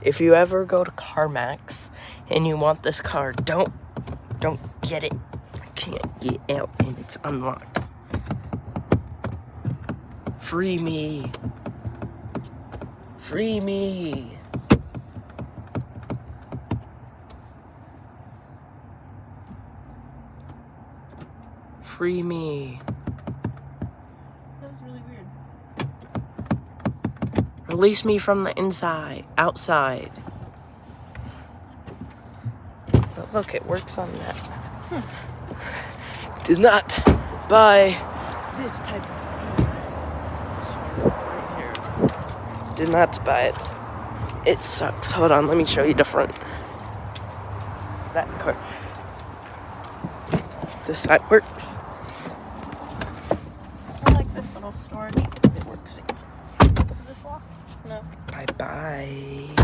if you ever go to CarMax and you want this car, don't get it. I can't get out and it's unlocked. Free me. Free me. Free me. That was really weird. Release me from the outside. But look, it works on that. Do not buy this type of car. This one right here. Do not buy it. It sucks. Hold on, let me show you the front. That car. This side works. I like this little storage. It works. Is this locked? No. Bye-bye.